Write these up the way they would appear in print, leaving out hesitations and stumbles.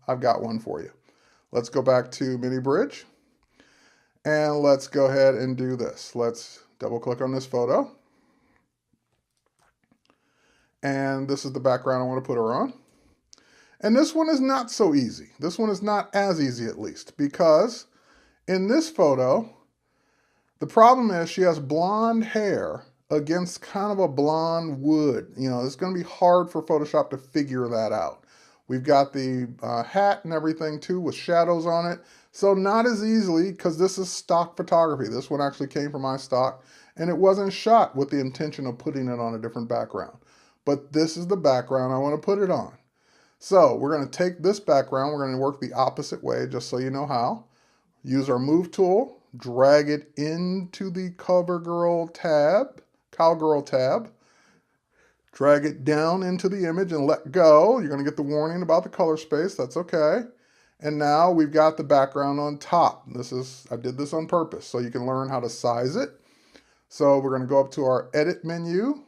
I've got one for you. Let's go back to Mini Bridge and let's go ahead and do this. Let's double click on this photo. And this is the background I want to put her on. And this one is not so easy. This one is not as easy, at least, because in this photo, the problem is she has blonde hair against kind of a blonde wood. You know, it's going to be hard for Photoshop to figure that out. We've got the hat and everything too with shadows on it. So not as easily, because this is stock photography. This one actually came from iStock, and it wasn't shot with the intention of putting it on a different background. But this is the background I want to put it on. So we're going to take this background, we're going to work the opposite way, just so you know how. Use our Move tool, drag it into the CoverGirl tab, Cowgirl tab, drag it down into the image and let go. You're going to get the warning about the color space, that's okay. And now we've got the background on top. I did this on purpose so you can learn how to size it. So we're going to go up to our Edit menu,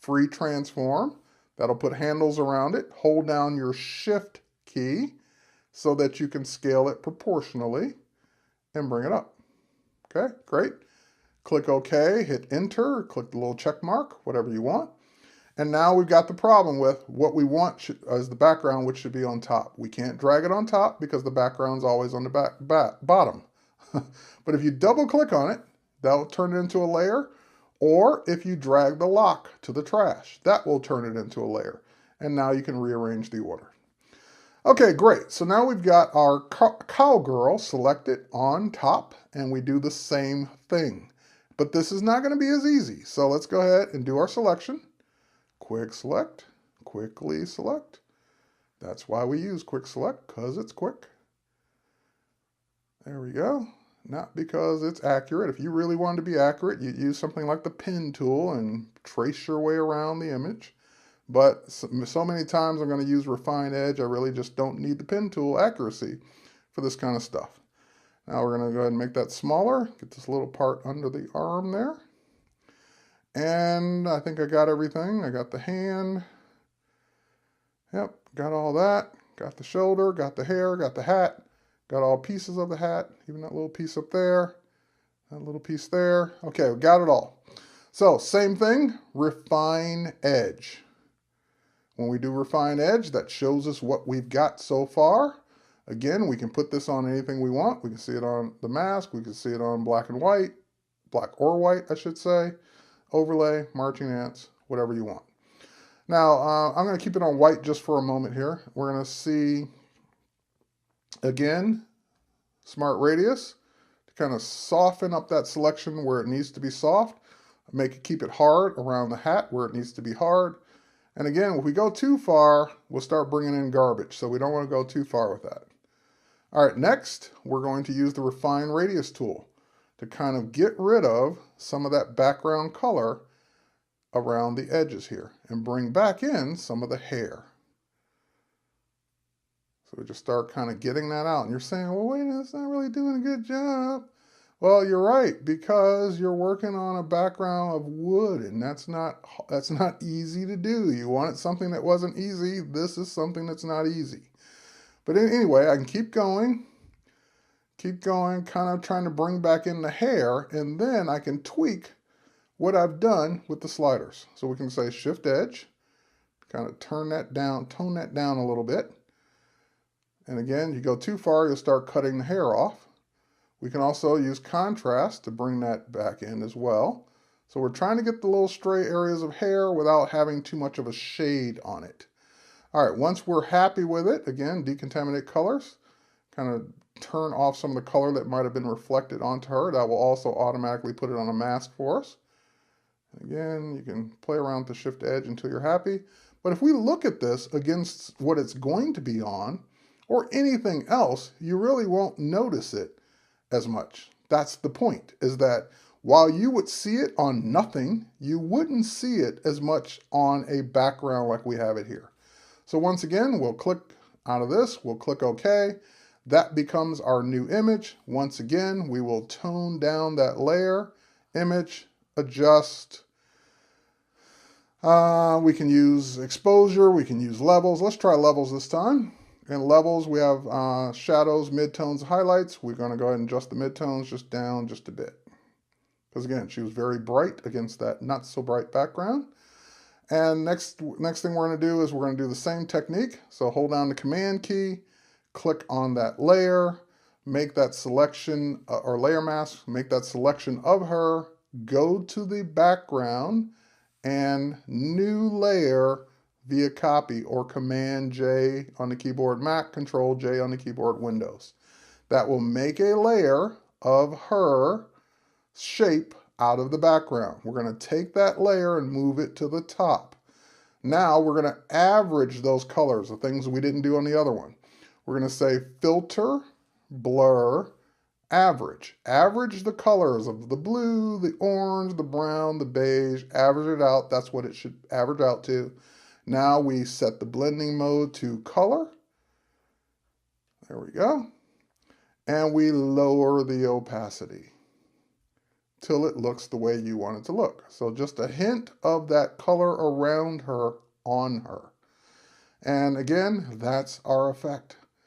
Free Transform. That'll put handles around it. Hold down your Shift key so that you can scale it proportionally and bring it up. Okay, great. Click OK, hit Enter, click the little check mark, whatever you want. And now we've got the problem with what we want as the background, which should be on top. We can't drag it on top because the background's always on the bottom. But if you double click on it, that'll turn it into a layer. Or if you drag the lock to the trash, that will turn it into a layer. And now you can rearrange the order. Okay, great. So now we've got our cowgirl selected on top, and we do the same thing. But this is not going to be as easy. So let's go ahead and do our selection. Quick select, quickly select. That's why we use quick select, because it's quick. There we go. Not because it's accurate. If you really wanted to be accurate, you'd use something like the pen tool and trace your way around the image. But so many times I'm going to use Refine Edge, I really just don't need the pen tool accuracy for this kind of stuff. Now we're going to go ahead and make that smaller, get this little part under the arm there. And I think I got everything. I got the hand. Yep, got all that. Got the shoulder, got the hair, got the hat. Got all pieces of the hat, even that little piece up there, that little piece there. Okay, we got it all. So same thing, Refine Edge. When we do Refine Edge, that shows us what we've got so far. Again, we can put this on anything we want. We can see it on the mask. We can see it on black and white, black or white, I should say. Overlay, marching ants, whatever you want. Now, I'm going to keep it on white just for a moment here. We're going to see, again, Smart Radius to kind of soften up that selection where it needs to be soft. Keep it hard around the hat where it needs to be hard. And again, if we go too far, we'll start bringing in garbage. So we don't want to go too far with that. All right, next, we're going to use the Refine Radius tool to kind of get rid of some of that background color around the edges here and bring back in some of the hair. So we just start kind of getting that out. And you're saying, well, wait, that's not really doing a good job. Well, you're right, because you're working on a background of wood, and that's not easy to do. You wanted something that wasn't easy. This is something that's not easy. But anyway, I can keep going, kind of trying to bring back in the hair, and then I can tweak what I've done with the sliders. So we can say Shift Edge, kind of tone that down a little bit. And again, you go too far, you'll start cutting the hair off. We can also use contrast to bring that back in as well. So we're trying to get the little stray areas of hair without having too much of a shade on it. All right, once we're happy with it, again, decontaminate colors, kind of turn off some of the color that might have been reflected onto her. That will also automatically put it on a mask for us. Again, you can play around with the Shift Edge until you're happy. But if we look at this against what it's going to be on, or anything else, you really won't notice it as much. That's the point, is that while you would see it on nothing, you wouldn't see it as much on a background like we have it here. So once again, we'll click out of this, we'll click OK. That becomes our new image. Once again, we will tone down that layer, image, adjust. We can use exposure, we can use levels. Let's try levels this time. In levels, we have shadows, midtones, highlights. We're going to go ahead and adjust the midtones just down just a bit. Because again, she was very bright against that not so bright background. And next thing we're going to do is we're going to do the same technique. So hold down the Command key, click on that layer, make that selection or layer mask, make that selection of her, go to the background and new layer via copy or Command J on the keyboard Mac, Control J on the keyboard Windows. That will make a layer of her shape out of the background. We're going to take that layer and move it to the top. Now we're going to average those colors, the things we didn't do on the other one. We're going to say filter, blur, average. Average the colors of the blue, the orange, the brown, the beige, average it out. That's what it should average out to. Now we set the blending mode to color. There we go. And we lower the opacity till it looks the way you want it to look. So just a hint of that color around her on her. And again, that's our effect.